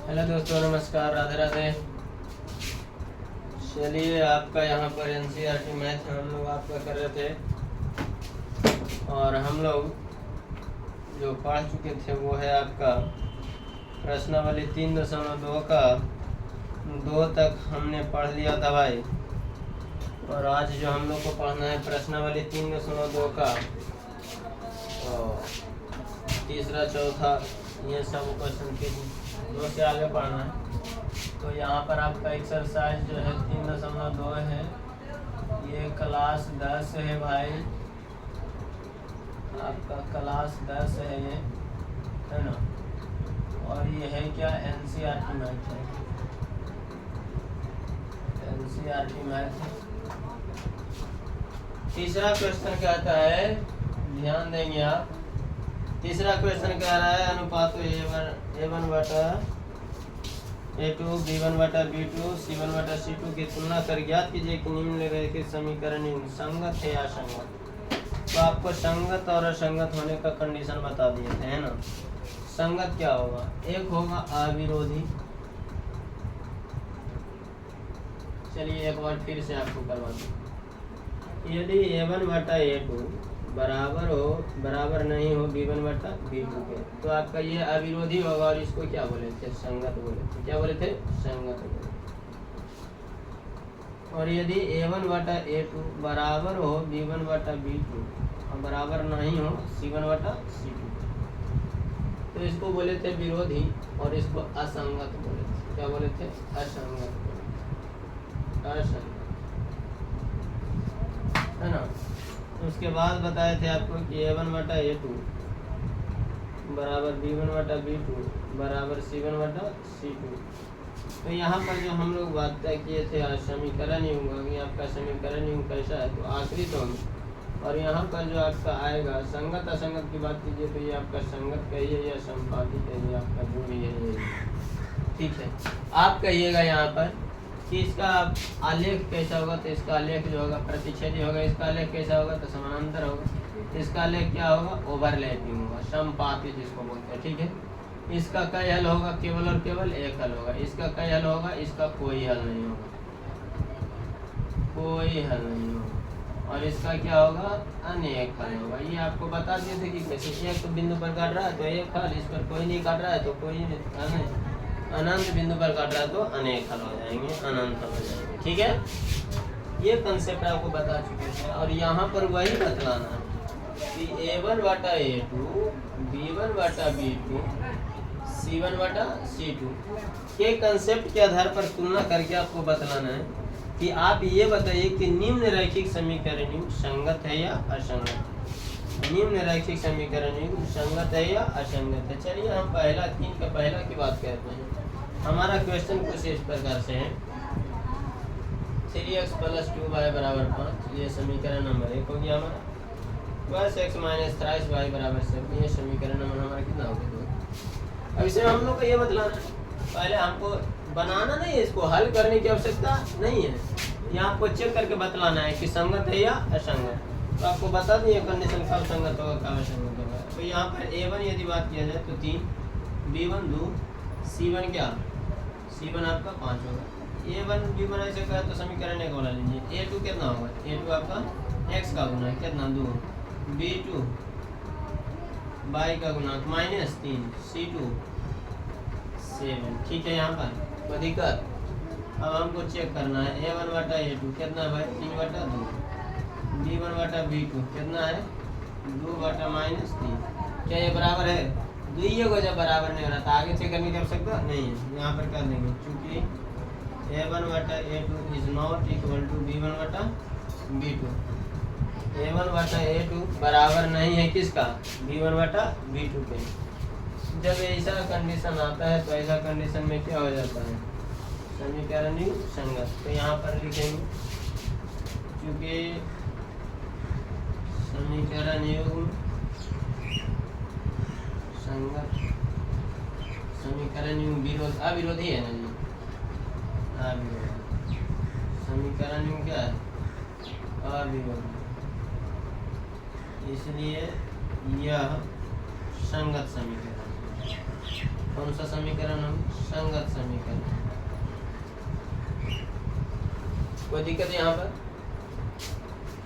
Hello दोस्तों, नमस्कार, राधे राधे। चलिए, आपका यहाँ पर एनसीईआरटी मैथ हम लोग आपका कर रहे थे और हम लोग जो पढ़ चुके थे वो है आपका प्रश्नावली 3.2 का 2 तक हमने पढ़ लिया था भाई। और आज जो हम लोग को पढ़ना है प्रश्नावली 3.2 का तीसरा चौथा ये सब क्वेश्चन के 2 से आगे पढ़ना है। तो यहाँ पर आपका एक्सरसाइज जो है 3.2 है, ये क्लास 10 है भाई, आपका क्लास 10 है ये, है ना। और ये है क्या, एनसीईआरटी मैथ है, एनसीईआरटी मैथ है। तीसरा क्वेश्चन कहता है, ध्यान देंगे आप, तीसरा क्वेश्चन कह रहा है अनुपातों A1 बटा A2 B1 बटा B2 C1 बटा C2 की तुलना कर ज्ञात कीजिए कि निम्नलिखित समीकरण संगत है या असंगत। तो आपको संगत और असंगत होने का कंडीशन बता दिए थे, है ना। संगत क्या होगा, एक होगा अविरोधी। चलिए एक बार फिर से आपको करवा दूं। यदि A1 बटा A2 बराबर नहीं हो B1 बटा B2 के, तो आपका ये अविरोधी होगा और इसको क्या बोले थे, संगत बोले थे। क्या बोले थे, संगत बोले। और यदि A1 बटा A2 बराबर हो B1 बटा B2 और बराबर नहीं हो C1 बटा C2, तो इसको बोले थे विरोधी और इसको असंगत बोले थे। क्या बोले थे, असंगत बोले थे, असंगत, है ना। उसके बाद बताए थे आपको कि A1 बटा A2 बराबर B1 बटा B2 बराबर C1 बटा C2। तो यहाँ पर जो हम लोग बात तय किए थे समीकरण युग्म, आपका समीकरण युग्म कैसा है, तो आश्रित होंगे। और यहाँ पर जो आपका आएगा संगत असंगत की बात कीजिए तो ये आपका संगत कहिए या संपाती कहिए, आपका जो भी है, ठीक है। आप कहिएगा यहाँ पर कि इसका आलेख कैसा होगा, तो इसका आलेख जो होगा प्रतिच्छेदी होगा। इसका आलेख कैसा होगा, तो समानांतर होगा। इसका आलेख क्या होगा, ओवरलैपिंग होगा, समपाती जिसको बोलते हैं, ठीक है। इसका कई हल होगा, केवल और केवल एक हल होगा। इसका कई हल होगा, इसका कोई हल नहीं होगा, कोई हल नहीं होगा। और इसका क्या होगा, अनेक हल होगा। ये आपको बता दिए थे कि कैसे एक बिंदु पर काट रहा है तो एक हल, इस पर कोई नहीं काट रहा है तो कोई नहीं, अनंत बिंदु पर काट रहा है तो अनेक हल हो जाएंगे, अनंत हल हो जाएंगे, ठीक है। ये कंसेप्ट आपको बता चुके हैं। और यहाँ पर वही बतलाना है कि A1 बटा A2 B1 बटा B2 C1 बटा C2 के कंसेप्ट के आधार पर तुलना करके आपको बतलाना है कि आप ये बताइए कि निम्न रैखिक समीकरण संगत है या असंगत। निम्न रैखिक समीकरण संगत है या असंगत है। चलिए हम पहला 3 का पहला की बात करते हैं। हमारा क्वेश्चन कुछ इस प्रकार से है, 3x + 2y = 5, ये समीकरण नंबर 1 हो गया हमारा। +x - 3y = 7, ये समीकरण नंबर हमारा कितना हो गया, 2। अब इसे हम लोग को ये बतलाना है, पहले हमको बनाना नहीं है, इसको हल करने की आवश्यकता नहीं है। यहाँ आपको चेक करके बतलाना है कि संगत है या असंगत। तो आपको बता दिए कंडीशन कब संगत होगा कब असंगत होगा। तो यहाँ पर A1 यदि बात किया जाए तो 3, B1 2, C1 क्या, C1 आपका 5 होगा। A1 B1 ऐसे कहा तो समीकरण 1 वाला लीजिए। A2 कितना होगा, A2 आपका x का गुना कितना 2, B2 y का गुना -3, C2 7, ठीक है। यहाँ पर कोई दिक्कत। अब हमको चेक करना है A1 बटा A2 कितना है भाई, 3 बटा 2, B1 बटा B2 कितना है 2 बटा -3। क्या ये बराबर है, दुइये को जब बराबर नहीं हो रहा तो आगे चेक करने की आवश्यकता नहीं है, यहाँ पर कर देंगे। चूँकि A1 बटा A2 = B1 बटा B2, A1 बटा A2 बराबर नहीं है किसका, B1 बटा B2 के। जब ऐसा कंडीशन आता है तो ऐसा कंडीशन में क्या हो जाता है, समीकरण संगत। तो यहाँ पर लिखेंगे चूँकि समीकरण युग्म संगत, समीकरण युग्म विरोध अविरोधी है ना जी, अविरोधी। समीकरण युग्म क्या है, अविरोधी, इसलिए यह संगत समीकरण। कौन सा समीकरण हम संगत समीकरण। कोई दिक्कत यहाँ पर?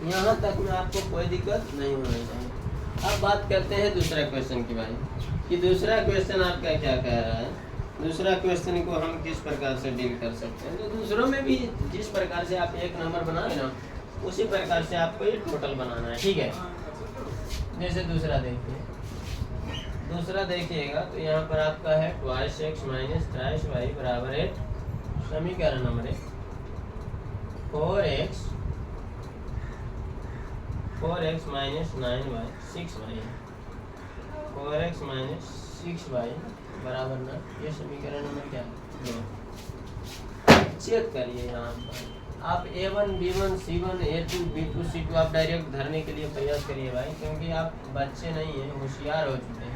यहाँ तक में आपको कोई दिक्कत नहीं होना चाहिए। अब बात करते हैं दूसरा क्वेश्चन की भाई, कि दूसरा क्वेश्चन आपका क्या कह रहा है, दूसरा क्वेश्चन को हम किस प्रकार से डील कर सकते हैं। तो दूसरों में भी जिस प्रकार से आप एक नंबर बनाए ना, उसी प्रकार से आपको ये टोटल बनाना है, ठीक है। जैसे दूसरा देखिए, दूसरा देखिएगा तो यहाँ पर आपका है 2x माइनस 3y बराबर 8। समीकरण number 1 4x minus 9y 6y है। 4x माइनस 6y बराबर ना, ये समीकरण नंबर क्या है? चेक करिए यहाँ पर आप A1 B1 C1 A2 B2 C2 आप डायरेक्ट धरने के लिए प्रयास करिए भाई, क्योंकि आप बच्चे नहीं हैं, होशियार हो चुके हैं।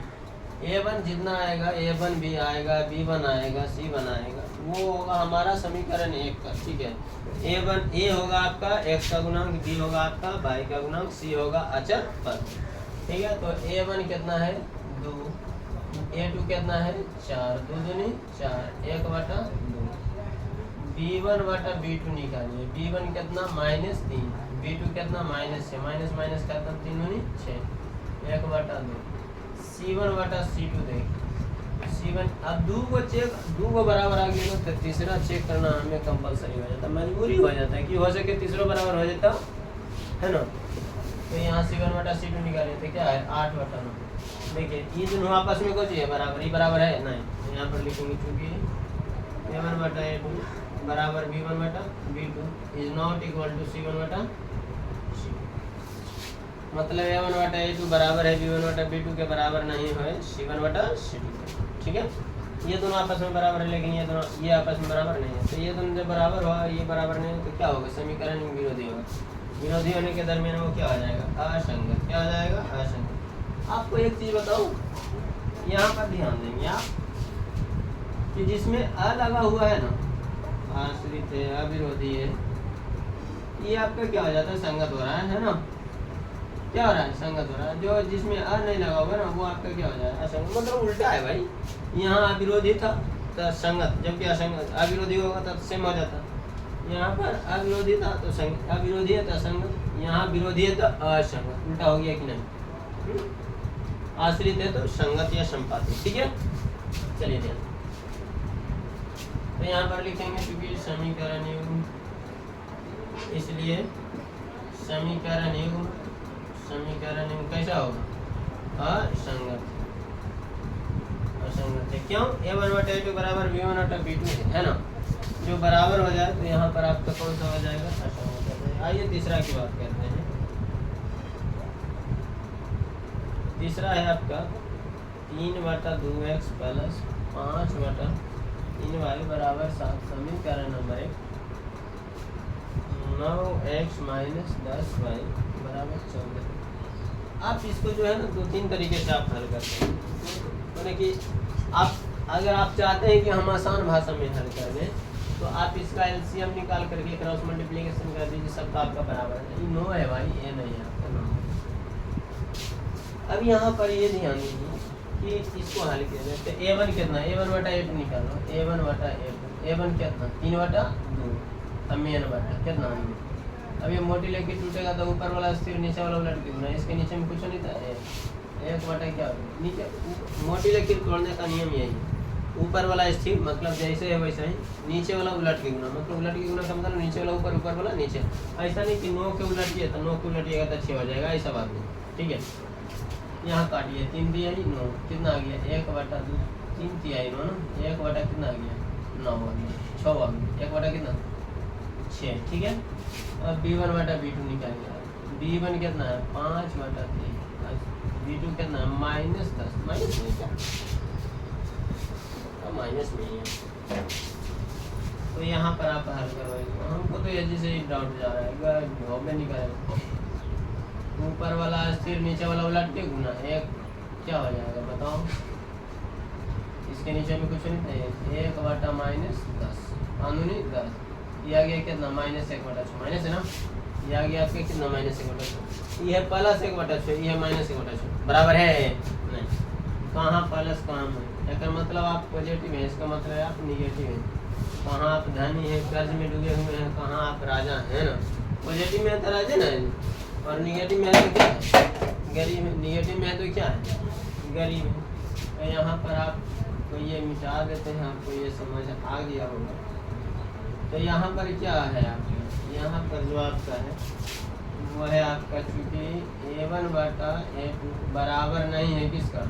A1 जितना आएगा, A1 B आएगा, B1 आएगा, C1 आएगा, वो होगा हमारा समीकरण 1 का, ठीक है। A1 A होगा आपका x का गुणांक, B होगा आपका y का गुणांक, C होगा अचर पद, ठीक है। तो A1 कितना है 2, A2 कितना है 4, 2 दूनी 4, 1/2। B1 बटा B2 निकालिए, B1 कितना -3, B2 कितना -6, माइनस माइनस कितना 3 दूनी 6, 1/2। C1 बटा C2 देखिए, C1 अब दो को बराबर आ गया ना, तो तीसरा चेक करना हमें कंपलसरी हो जाता है, मजबूरी हो जाता है कि हो सके तीसरा बराबर हो जाता है ना। तो यहाँ C1 बटा C2 निकाले तो क्या है 8/9। देखिए ये दोनों आपस में कुछ है बराबर, ही बराबर है नहीं, तो यहाँ पर लिखेंगे चूंकि A1 बटा A2 बराबर B1 बटा B2 is not equal to C1 बटा C2, मतलब A1 बटा A2 बराबर है B1 बटा B2 के बराबर नहीं है C1 बटा C2, ठीक है। ये दोनों आपस में बराबर है, लेकिन ये दोनों ये आपस में बराबर नहीं है। तो ये दोनों जब बराबर हुआ, ये बराबर नहीं है, तो क्या होगा समीकरण विरोधी होगा। विरोधी होने के दरमियान वो क्या हो जाएगा असंगत, क्या हो जाएगा असंगत। आपको एक चीज बताऊं, यहाँ पर ध्यान देंगे आप कि जिसमें अ लगा हुआ है ना, आश्रित है, अविरोधी है, ये आपका क्या हो जाता है संगत हो रहा है ना। क्या हो रहा है संगत हो रहा है। जो जिसमें अ नहीं लगा हुआ ना, वो आपका क्या हो जाएगा असंगत, मतलब उल्टा है भाई। यहाँ अविरोधी था तो संगत, जबकि असंगत अविरोधी होगा तो सेम हो जाता। यहाँ पर अविरोधी था तो संगत, अविरोधी है तो असंगत, यहाँ विरोधी है तो असंगत, उल्टा हो गया कि नहीं। आश्रित है तो संगत या संपातिक, ठीक है। चलिए ध्यान, तो यहाँ पर लिखेंगे क्योंकि समीकरण युग्म, इसलिए समीकरण युग्म कैसा होगा असंगत, असंगत है। क्यों? A1 बटा A2 बराबर B1 बटा B2 है ना, जो बराबर हो जाए तो यहाँ पर आपका कौन सा हो जाएगा असंगत। आइए तीसरा की बात करते हैं। तीसरा है आपका 3/2x प्लस 5/3y बराबर 7। समीकरण नंबर 1 9x माइनस 10y बराबर 14। आप इसको जो है ना 2-3 तरीके से आप हल करते हैं, यानी कि आप अगर आप चाहते हैं कि हम आसान भाषा में हल कर दें, तो आप इसका एलसीएम निकाल करके क्रॉस मल्टीप्लिकेशन कर दीजिए, सब तो आपका बराबर है। ये 9 है भाई, ये नहीं है आपका 9। अब यहाँ पर ये ध्यान दीजिए कि इसको हल किया जाए तो A1 कितना, A1 बटा A2 निकालो, A1 बटा A2, A1 कितना 3/2, अब मेन बटा कितना 2। अब ये मोटी लेके टूटेगा तो ऊपर वाला स्थिर, नीचे वाला उलट के गुना, इसके नीचे में कुछ नहीं था, 1 बटा क्या होगा नीचे। मोटी लेके तोड़ने का नियम यही है, ऊपर वाला स्थिर मतलब जैसे है वैसा ही, नीचे वाला उलट के गुना, मतलब उलट के गुना का मतलब नीचे वाला ऊपर, ऊपर वाला नीचे। ऐसा नहीं कि 9 के उलटिए तो 9 के उलटिएगा तो 6 हो जाएगा, ऐसा बात नहीं, ठीक है। यहाँ काटिए 3 दिया 9 कितना आ गया 1/2, 3 तिहाई 9 ना, 1 बटा कितना आ गया 9 आ गया, 6 आ गया, 1 बटा कितना 6, ठीक है। अब B1 बटा B2 निकालिए, B1 कितना है 5/3, B2 कितना है -10, माइनस नहीं क्या माइनस में ही है। तो यहाँ पर आप हल करवाइए, हमको तो ये जैसे डाउट जा रहा है, में निकालेगा ऊपर वाला स्थिर नीचे वाला उलट के गुना, एक क्या हो जाएगा बताओ, इसके नीचे में कुछ नहीं था, 1 बटा -10 अनुनी 10, ये आ गया कितना -1/6, माइनस है ना, ये आ गया आपके कितना -1/6, ये है प्लस 1/6, ये है -1/6, बराबर है नहीं, कहाँ प्लस कहाँ है, इसका मतलब आप पॉजिटिव है, इसका मतलब है आप निगेटिव है। कहाँ आप धनी है, कर्ज में डूबे हुए हैं, कहाँ आप राजा हैं ना। पॉजिटिव में है तो राजा ना है, और निगेटिव में है तो क्या है, गरीब है। निगेटिव में है तो क्या है, गरीब है। तो यहाँ पर आप तो ये मिटा देते हैं, आपको ये समझ आ गया होगा। तो यहाँ पर क्या है आपका, यहाँ पर जो आपका है वो है आपका, चूँकि A1 बटा A2 बराबर नहीं है किसका,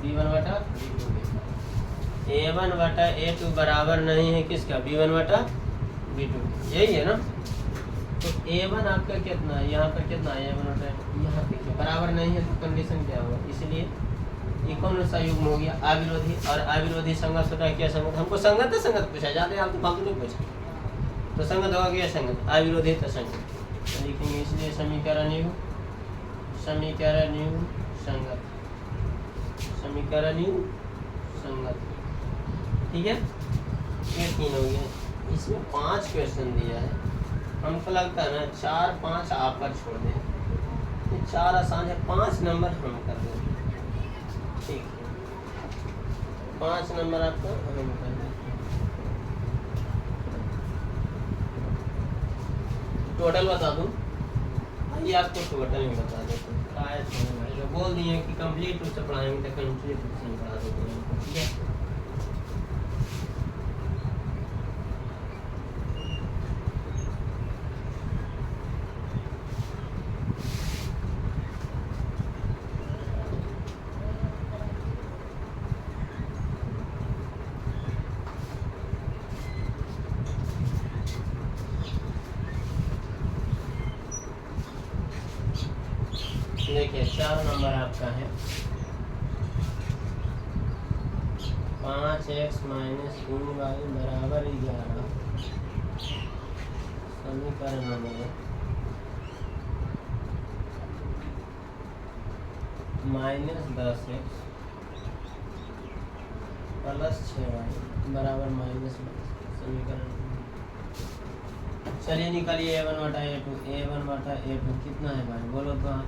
B1 बटा B2 के। A1 बटा A2 बराबर नहीं है किसका, B1 बटा B2, यही है ना। तो A1 आपका कितना है, यहाँ पर कितना है, A1 बटा यहाँ पे बराबर नहीं है, तो कंडीशन क्या होगा। इसलिए ये कौन सा युग्म हो गया, अविरोधी। और अविरोधी संगत होता है क्या, संगत। हमको संगत है, संगत पूछा जाते हैं, आप तो फालतू नहीं पूछा। तो संगत होगा क्या, संगत। अविरोधी तो संगत तो लिखेंगे। इसलिए समीकरण युग्म, समीकरण युग्म संगत, समीकरण युग्म संगत। ठीक है, ये 3 हो गया। इसमें 5 क्वेश्चन दिया है। हमको लगता है ना 4-5 आप पर छोड़ दें, ये 4 आसान है, 5 नंबर हम कर दें। ठीक है, 5 नंबर आपको हम कर दें। टोटल बता दूं, ये आपको टोटल ही बता देते हैं। जो बोल दिए कि कंप्लीट रूप से पढ़ाएंगे तो कंप्लीट रूप से पढ़ा देते हैं। ठीक है, देखिए 4 नंबर आपका है 5x - 3y बराबर 11। समीकरण नंबर -10x प्लस 6y बराबर -12। समीकरण चलिए निकालिए। A1 बटा A2, A1 बटा A2 कितना है भाई, बोलो तो आप।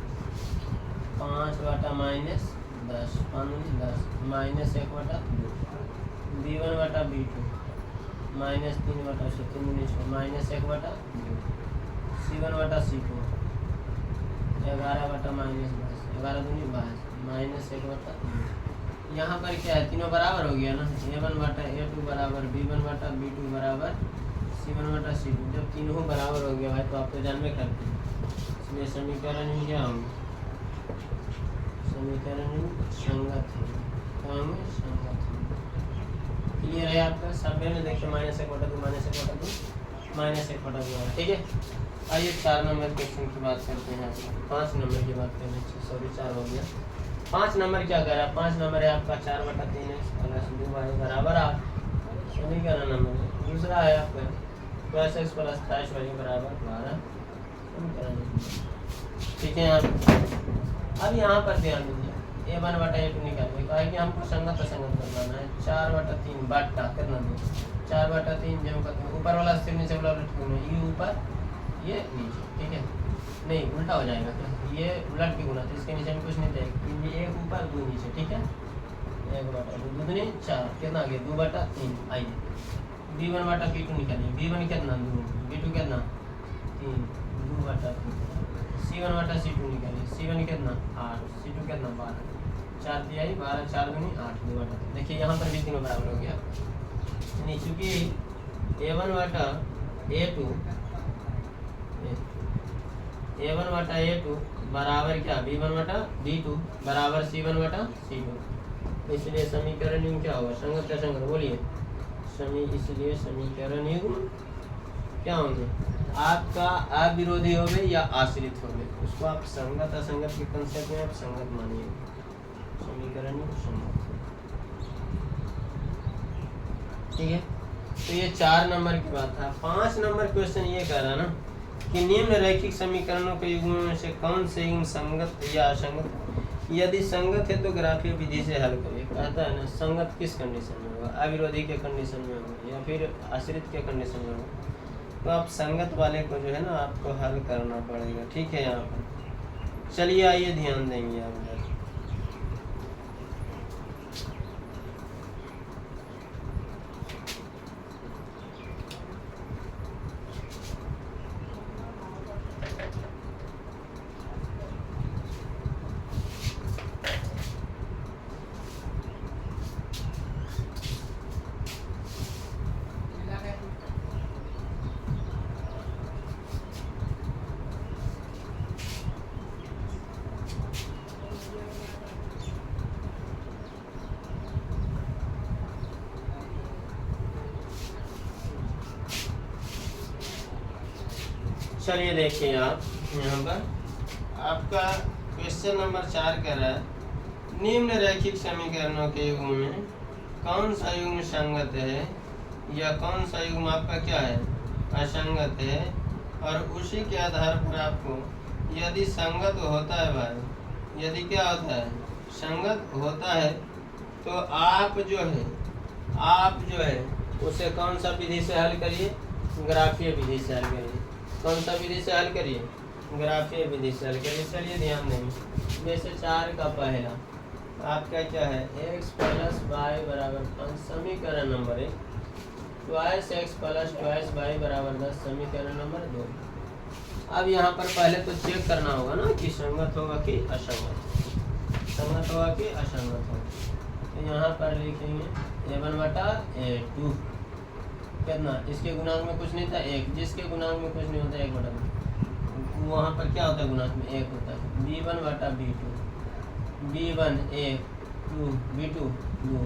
5 बटा -10, 5 - 10, -1 बटा 2। B1 बटा B2 -3 बटा 3 -1 बटा 2। C1 बटा C2 11 बटा -10, 11 दूनी 22, -1 बटा 2। यहाँ पर क्या है, तीनों बराबर हो गया ना। A1 बटा A2 बराबर B1 बटा B2 बराबर C1 बटा C2। जब तीनों बराबर हो गया भाई तो आप तो जानबे करते हैं। इसलिए समीकरण में क्या होंगे, समीकरण संगत है, संगत। क्लियर है आपका। सब में देखिए -1 बटा 2, -1 बटा 2, -1 बटा 2। ठीक है, आइए 4 नंबर क्वेश्चन की बात करते हैं। 5 नंबर की बात करनी चाहिए, सॉरी 4 हो गया। 5 नंबर क्या कह रहा है, 5 नंबर है आपका 4 बटा 3x प्लस 2y बराबर 8। समीकरण नंबर दूसरा है आपका 12x प्लस 28y बराबर 12। ठीक है, अब यहाँ पर ध्यान दीजिए। A1 बटा A2 निकालिए, कहा है कि हमको संगत असंगत करवाना है। 4 बटा 3 बटा करना दो, 4 बटा 3 जब करते ऊपर वाला स्थिर नीचे वाला उलट, ये ऊपर ये नीचे। ठीक है, नहीं उल्टा हो जाएगा क्या, ये उलट के गुना, तो इसके नीचे में कुछ नहीं जाएगा, ये 1 ऊपर 2 नीचे। ठीक है, 1 बटा 2 दूनी 4 कितना आ गया, 2 बटा 3। आइए B1 बटा B2 निकालिए। B1 कितना 2, B2 कितना 3, 2 बटा 3। C1 बटा C2 निकालिए। C1 कितना 8, C2 कितना 12, 4 दिया 12, 4 दूनी 8, 2 बटा 3। देखिए यहाँ पर भी तीनों बराबर हो गया। नहीं चूँकि A1 बटा A2 बराबर क्या, B1 बटा B2 बराबर C1 बटा C2। इसलिए समीकरण युग्म क्या होगा, संगत क्या संगत, बोलिए। इसलिए समीकरण युग्म क्या होंगे आपका, अविरोधी हो गए या आश्रित हो गए, उसको आप संगत असंगत के कंसेप्ट में आप संगत मानिए। समीकरण युग्म संगत। ठीक है, तो ये 4 नंबर की बात था। 5 नंबर क्वेश्चन ये कह रहा ना कि निम्न रैखिक समीकरणों के युग्मों में से कौन से युग्म संगत या असंगत, यदि संगत है तो ग्राफीय विधि से हल करिए। कहता है ना संगत किस कंडीशन में होगा, अविरोधी के कंडीशन में होगा या फिर आश्रित के कंडीशन में होगा। तो आप संगत वाले को जो है ना आपको हल करना पड़ेगा। ठीक है, यहाँ पर चलिए आइए ध्यान देंगे आप। चलिए देखिए आप यहाँ पर आपका क्वेश्चन नंबर 4 कह रहा है निम्न रैखिक समीकरणों के युग्म में कौन सा युग्म संगत है या कौन सा युग्म आपका क्या है असंगत है, और उसी के आधार पर आपको यदि संगत होता है भाई, यदि क्या होता है संगत होता है, तो आप जो है उसे कौन सा विधि से हल करिए, ग्राफीय विधि से हल करिए। कौन सा विधि से हल करिए, ग्राफीय विधि से हल करिए। चलिए ध्यान देंगे, जैसे 4 का पहला आपका क्या है x प्लस वाई बराबर 5 समीकरण number 1, twice x plus twice y बराबर 10 समीकरण नंबर 2। अब यहाँ पर पहले तो चेक करना होगा ना कि संगत होगा कि असंगत, संगत होगा कि असंगत होगा। तो यहाँ पर लिखेंगे a1/a2 कितना, इसके गुणांक में कुछ नहीं था 1, जिसके गुणांक में कुछ नहीं होता 1/2, वहाँ पर क्या होता है गुणांक में 1 होता है। b1/b2, b1 1 2 b2 2,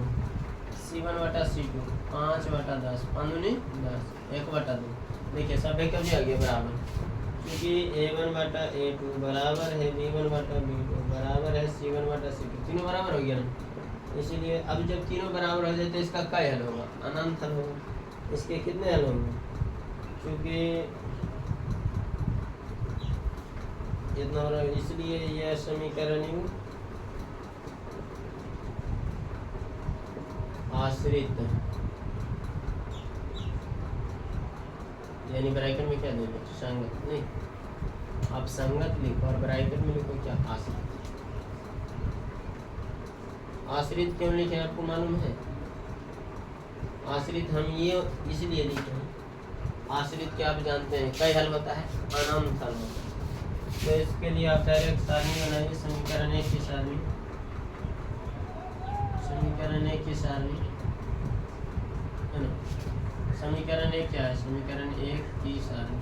c1/c2 5/10 5 10 1/2। देखिए सब एक कभी आ गया बराबर, क्योंकि a1/a2 बराबर है b1/b2 बराबर है c1/c2, तीनों बराबर हो गया ना। इसीलिए अब जब तीनों बराबर हो जाए तो इसका क्या हल होगा, अनंत हल होगा। इसके कितने हल होंगे, क्योंकि इतना बराबर, इसलिए यह समीकरण आश्रित, यानी ब्रैकेट में क्या देंगे संगत नहीं, आप संगत लिखो और ब्रैकेट में लिखो क्या आश्रित। आश्रित क्यों लिखे आपको मालूम है, आश्रित हम ये इसलिए लिखे हैं, आश्रित क्या आप जानते हैं कई हल होता है, अनंत हल होता है। तो इसके लिए आप डायरेक्ट सारणी बनाइए, समीकरण 1 की सारणी, समीकरण 1 की सारणी है ना। समीकरण 1 क्या है, समीकरण 1 की सारणी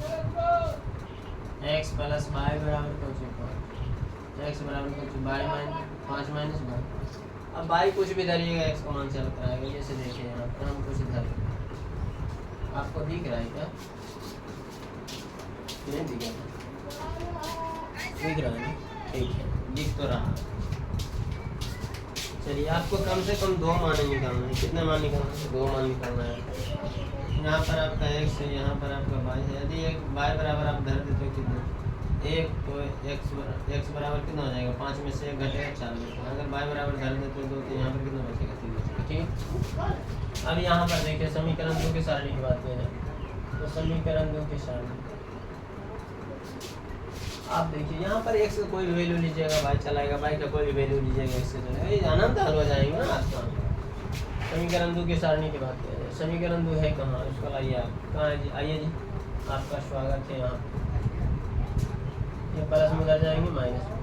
x प्लस वाई बराबर कुछ x बराबर कुछ वाई माइनस 5 माइनस वाई। अब वाई कुछ भी धरिएगा x को मान से हल कराएगा। जैसे देखिए यहाँ पर हम कुछ धर, आपको दिख रहा है क्या, नहीं दिख रहा, दिख रहा है, ठीक है दिख तो रहा। चलिए आपको कम से कम 2 मान निकालना है। कितने मान निकालना है, 2 मान निकालना है। यहाँ पर आपका x है, यहाँ पर आपका y है। यदि एक y बराबर आप धर देते हो कितना 1, तो x बराबर कितना हो जाएगा, 5 में से 1 घटेगा 4 में। अगर y बराबर धर देते हो 2, तो यहाँ पर कितना बचेगा 3 बचेगा, ठीक। अब यहाँ पर देखिए समीकरण 2 की सारणी की बात करें, तो समीकरण 2 की सारणी आप देखिए यहाँ पर x का कोई भी वैल्यू लीजिएगा y चलाएगा, y का कोई भी वैल्यू लीजिएगा x से चलेगा, ये अनंत हल हो जाएंगे ना आपका। समीकरण 2 की सारणी की बात करें, समीकरण 2 है कहाँ, उसको लाइए आप, कहाँ है जी, आइए जी, आपका स्वागत है यहाँ। ये प्लस में इधर जाएंगे माइनस में,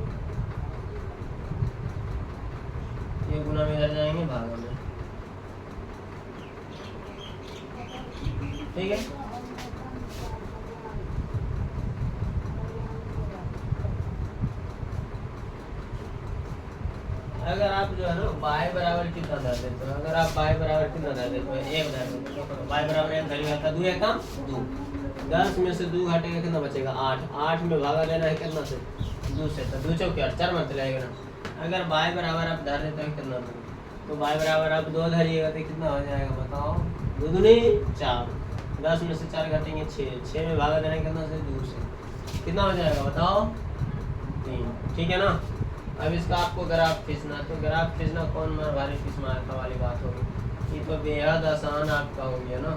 ये गुना में इधर जाएंगे भागा में, ठीक है। अगर आप जो है ना y बराबर कितना धर देते हो, अगर आप y बराबर कितना धर देते हो 1 धर देते हो, y बराबर 1 धरिएगा तो 2 है काम 2, 10 में से 2 घटेगा कितना बचेगा 8, 8 में भागा लेना है कितना से 2 से, तो 2 चौके 8 4 मत जाएगा ना। अगर y बराबर आप धर देते हो कितना, तो y बराबर आप 2 धरिएगा तो कितना हो जाएगा बताओ, 2 दूनी 4, 10 में से 4 घटेंगे 6, 6 में भागा देना है कितना से 2 से, कितना हो जाएगा बताओ 3, ठीक है ना। अब इसका आपको ग्राफ खींचना, तो ग्राफ खींचना कौन मार भारी किस्म वाली बात होगी, ये तो बेहद आसान आपका हो गया ना,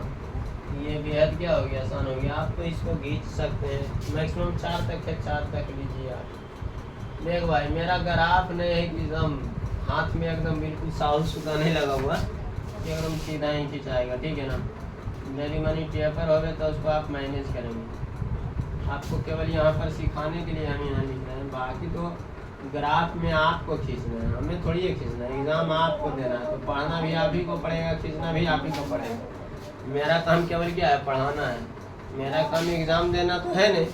ये बेहद क्या हो गया आसान हो गया। आप तो इसको खींच सकते हैं, मैक्सिमम 4 तक है, 4 तक लीजिए आप। देख भाई मेरा ग्राफ नहीं है कि एकदम हाथ में एकदम बिल्कुल साउथ सुधा नहीं लगा हुआ, एकदम सीधा ही खिंचाएगा, ठीक है ना। डेली मनी टेपर हो गए तो उसको आप मैनेज करेंगे, आपको केवल यहाँ पर सिखाने के लिए हम यहाँ लिख रहे हैं, बाकी तो ग्राफ में आपको खींचना है, हमें थोड़ी है खींचना है, एग्जाम आपको देना है, तो पढ़ना भी आप ही को पड़ेगा, खींचना भी आप ही को पड़ेगा। मेरा काम केवल क्या है, पढ़ाना है, मेरा काम एग्जाम देना तो है नहीं,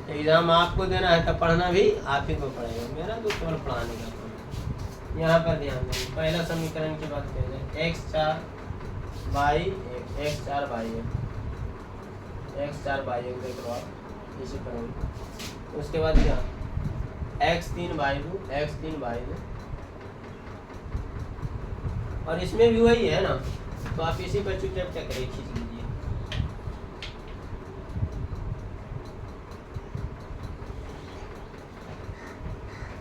एग्जाम आपको देना है तो पढ़ना भी आप ही को पड़ेगा, मेरा तो केवल पढ़ाने का काम है। यहाँ पर ध्यान देंगे, पहला समीकरण की बात करें, x4 y 1 x4 y 1 देख लो आप, इसी पर होंगे। उसके बाद क्या x3/2 x3/2 और इसमें भी वही है ना, तो आप इसी पर चुपचाप क्या करें खींच लीजिए।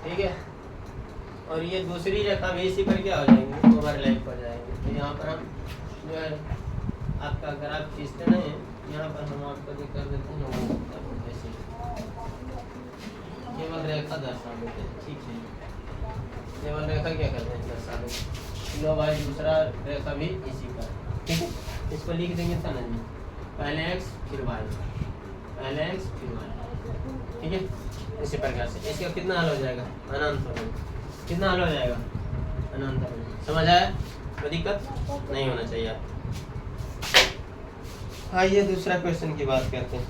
ठीक है, और ये दूसरी रेखा भी इसी पर क्या हो जाएंगे, ओवरलैप हो जाएंगे। तो यहाँ पर हम जो है आपका ग्राफ खींचते नहीं है, यहाँ पर हम आपको जो कर देते हैं वो क्या बोलते हैं, केवल रेखा दर्शा देते हैं। ठीक है, केवल रेखा क्या करते हैं, दर्शा देते हैं। लो भाई दूसरा रेखा भी इसी पर। ठीक है, इसको लिख देंगे था ना जी, पहले x फिर y, पहले x फिर y। ठीक है, इसी प्रकार से इसका कितना हल हो जाएगा, अनंत हो जाएगा। कितना हल हो जाएगा, अनंत हो जाएगा। समझ आया, कोई दिक्कत नहीं होना चाहिए आप। आइए दूसरा क्वेश्चन की बात करते हैं।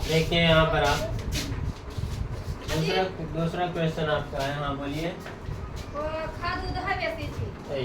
देखिए यहाँ पर आप दूसरा क्वेश्चन आपका है। हाँ बोलिए। खाद उधर बेसी थी।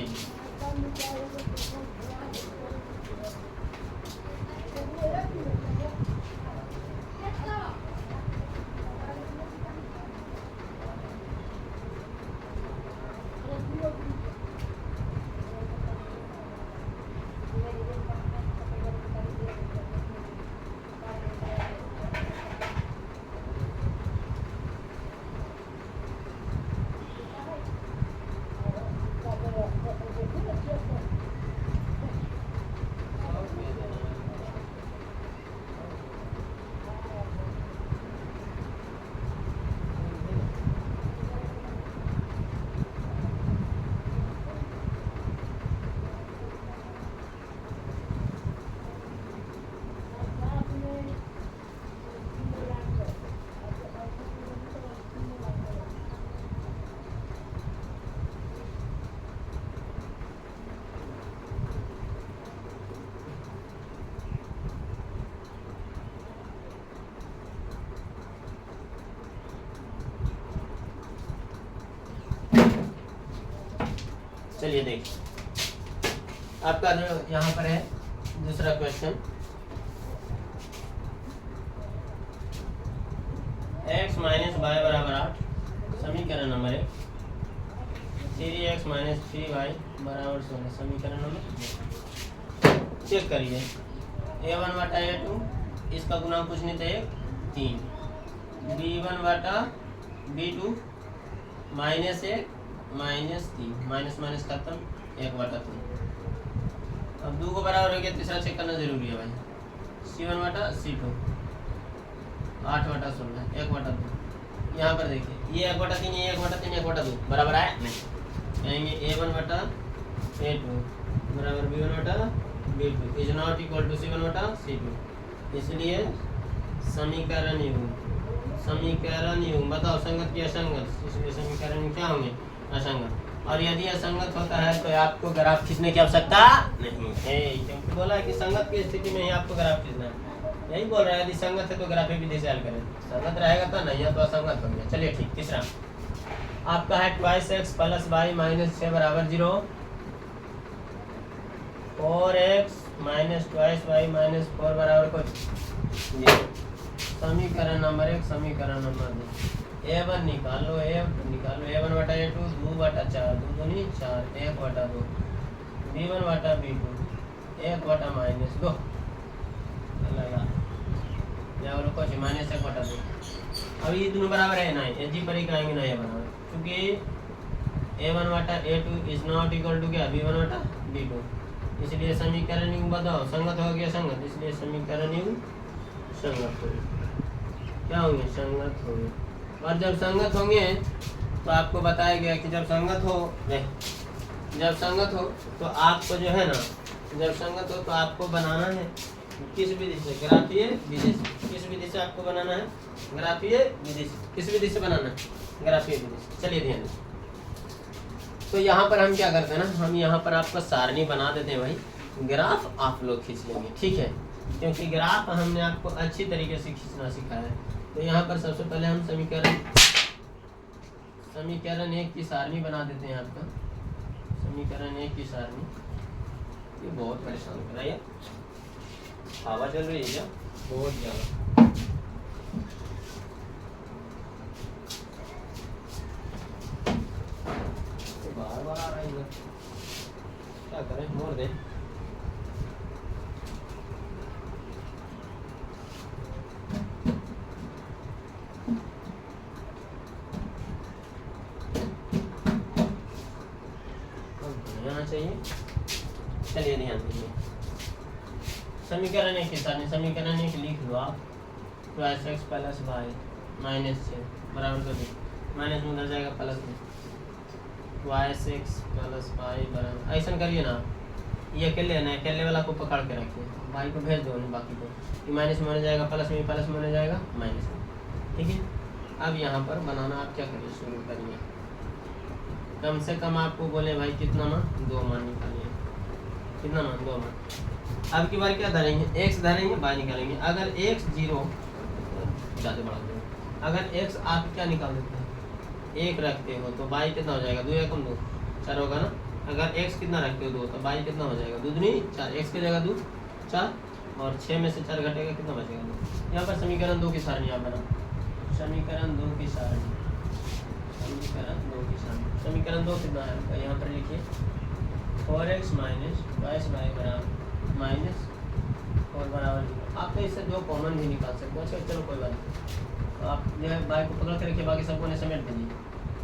चलिए देखिए आपका जो यहाँ पर है दूसरा क्वेश्चन, x माइनस वाई बराबर 8, समीकरण नंबर 1, 3x माइनस 3y बराबर 16, समीकरण नंबर। चेक करिए a1 बटा a2, इसका गुना कुछ नहीं था 3, b1 बटा b2 minus 1 minus 3, minus minus खत्म, 1 बटा 3। अब 2 को बराबर हो गया, तीसरा चेक करना जरूरी है भाई, c1 बटा c2 8 बटा 16, 1 बटा 2। यहाँ पर देखिए ये 1 बटा 3, ये 1 बटा 3, 1 बटा 2 बराबर है नहीं, कहेंगे a1 बटा a2 बराबर b1 बटा b2 is not equal to c1 बटा c2। इसलिए समीकरण युग्म बताओ संगत की असंगत, इसलिए समीकरण क्या होंगे, असंगत। और यदि असंगत होता है तो आपको ग्राफ खींचने की आवश्यकता नहीं है, क्योंकि बोला है कि संगत की स्थिति में ही आपको ग्राफ खींचना है। यही बोल रहा है, यदि संगत है तो ग्राफ विधि से हल करें, संगत रहेगा तो नहीं, या तो असंगत हो गया। चलिए ठीक, तीसरा आपका है 2x प्लस वाई माइनस 6 बराबर 0, 4x माइनस 2y माइनस 4 बराबर कुछ ये। समीकरण नंबर 1, समीकरण नंबर 2, a1 निकालो, a1 बटा a2 2 बटा 4, 2 दूनी 4, 1 बटा 2, b1 बटा b2 1 बटा माइनस 2 लगा या बोलो कुछ माइनस 1 बटा 2। अब ये दोनों बराबर है ना, ये जी पर ही कराएंगे ना, ये बराबर, क्योंकि a1 बटा a2 is not equal to क्या, b1 बटा b2। इसलिए समीकरण युग्म बताओ, संगत हो गया संगत, इसलिए समीकरण युग्म संगत होंगे, क्या होंगे, संगत होंगे। और जब संगत होंगे तो आपको बताया गया कि जब संगत हो तो आपको जो है ना, जब संगत हो तो आपको बनाना है किस विधि से? ग्राफीय विधि से। किस विधि से आपको बनाना है? ग्राफीय विधि से। किस विधि से बनाना है? ग्राफीय विधि से। चलिए ध्यान दें। तो यहाँ पर हम क्या करते हैं ना, हम यहाँ पर आपका सारणी बना देते हैं भाई, ग्राफ आप लोग खींच लेंगे, ठीक है, क्योंकि ग्राफ हमने आपको अच्छी तरीके से खींचना सिखाया है। तो यहाँ पर सबसे पहले हम समीकरण 1 की सारणी बना देते हैं आपका, समीकरण 1 की सारणी। ये बहुत परेशान कर रहा है, हवा चल रही है क्या बहुत ज़्यादा। बार बार आ रहा है इधर, क्या करें, मोड़ दें। आना चाहिए। चलिए ध्यान दीजिए, समीकरण 1 की सारणी। समीकरण 1 लिख लो आप, तो x प्लस वाई माइनस 6 बराबर कर दो, माइनस में उधर जाएगा प्लस में, y6 प्लस वाई बराबर, ऐसा करिए ना, ये अकेले है ना, अकेले वाला को पकड़ के रखिए, भाई को भेज दो नहीं, बाकी को ये माइनस में होने जाएगा प्लस में, प्लस में होने जाएगा माइनस में, ठीक है। अब यहाँ पर बनाना आप क्या करिए, शुरू करिए। कम से कम आपको बोले भाई कितना मान, 2 मान निकालिए, कितना मान, 2 मान। अब की बार क्या धरेंगे, x धरेंगे, y निकालेंगे। अगर x 0 ज़्यादा बढ़ा दो, अगर x आप क्या निकाल देते हैं, 1 रखते हो तो y कितना हो जाएगा, 2 या कम 2 4 होगा ना। अगर x कितना रखते हो 2 तो y कितना हो जाएगा, 2 दूनी 4, x की जगह 2 4, और 6 में से 4 घटेगा, कितना बचेगा 2। यहाँ पर समीकरण 2 की सारणी आप बना, समीकरण 2 की सारणी, समीकरण 2 की सारणी। समीकरण 2 कितना है आपका, यहाँ पर लिखिए 4x माइनस 22y बराबर माइनस 4 बराबर 0। आप तो इससे 2 कॉमन भी निकाल सकते हो। अच्छा चलो कोई बात नहीं, तो आप जो है y को पकड़ के रखिए, बाकी सबको ने समेट दीजिए।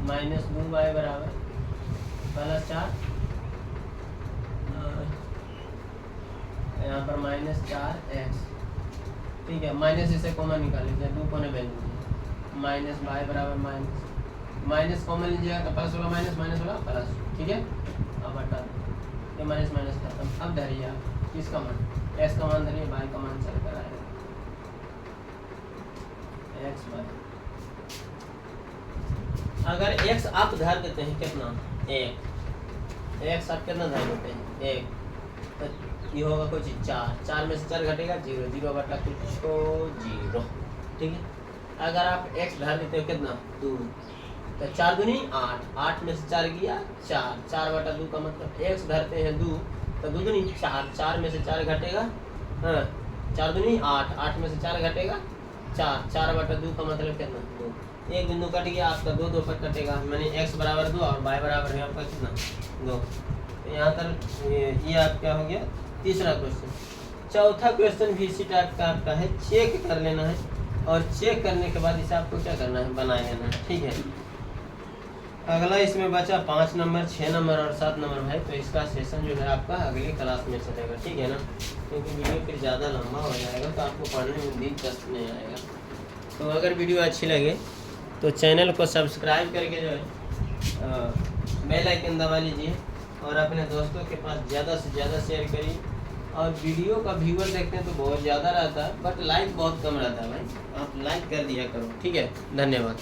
माइनस 2y बराबर प्लस 4, यहाँ पर माइनस 4x, ठीक है। माइनस इसे कॉमन निकाल लीजिए, 2 को ने भेज दीजिए, माइनस y बराबर माइनस कॉमन लीजिएगा तो प्लस होगा माइनस, माइनस होगा प्लस, ठीक है। अब हटा दो, ये माइनस माइनस खत्म। अब धरिए आप किसका मान, x का मान धरिए, y का मान चल कर आएगा x y। अगर x आप धर देते हैं कितना, 1, x आप कितना धर देते हैं 1, तो ये होगा कुछ 4 में से 4 घटेगा 0, 0 बटा कुछ 0, ठीक है। अगर आप x धर देते हो कितना 2, तो 4 दूनी 8, 8 में से 4 गया 4, 4 बटा 2 का मतलब x धरते हैं 2, तो 2 दूनी 4, 4 में से 4 घटेगा, हाँ 4 दूनी 8, 8 में से 4 घटेगा 4, 4 बटा 2 का मतलब कितना 2। एक बिंदु कट गया आपका, 2 2 पर कटेगा, मैंने x बराबर 2 और y बराबर है आपका कितना 2। तो यहाँ तक ये आप क्या हो गया, तीसरा क्वेश्चन। चौथा क्वेश्चन भी इसी टाइप का आपका है, चेक कर लेना है, और चेक करने के बाद इसे आपको क्या करना है, बना लेना है, ठीक है। अगला इसमें बचा 5 नंबर, 6 नंबर और 7 नंबर भाई, तो इसका सेशन जो है आपका अगली क्लास में चलेगा, ठीक है ना, क्योंकि वीडियो फिर ज़्यादा लंबा हो जाएगा तो आपको पढ़ने में दिलचस्प नहीं आएगा। तो अगर वीडियो अच्छी लगे तो चैनल को सब्सक्राइब करके जो है बेल आइकन दबा लीजिए, और अपने दोस्तों के पास ज़्यादा से ज़्यादा शेयर करिए। और वीडियो का व्यूअर देखते हैं तो बहुत ज़्यादा रहता है, बट लाइक बहुत कम रहता है भाई, आप लाइक कर दिया करो, ठीक है। धन्यवाद।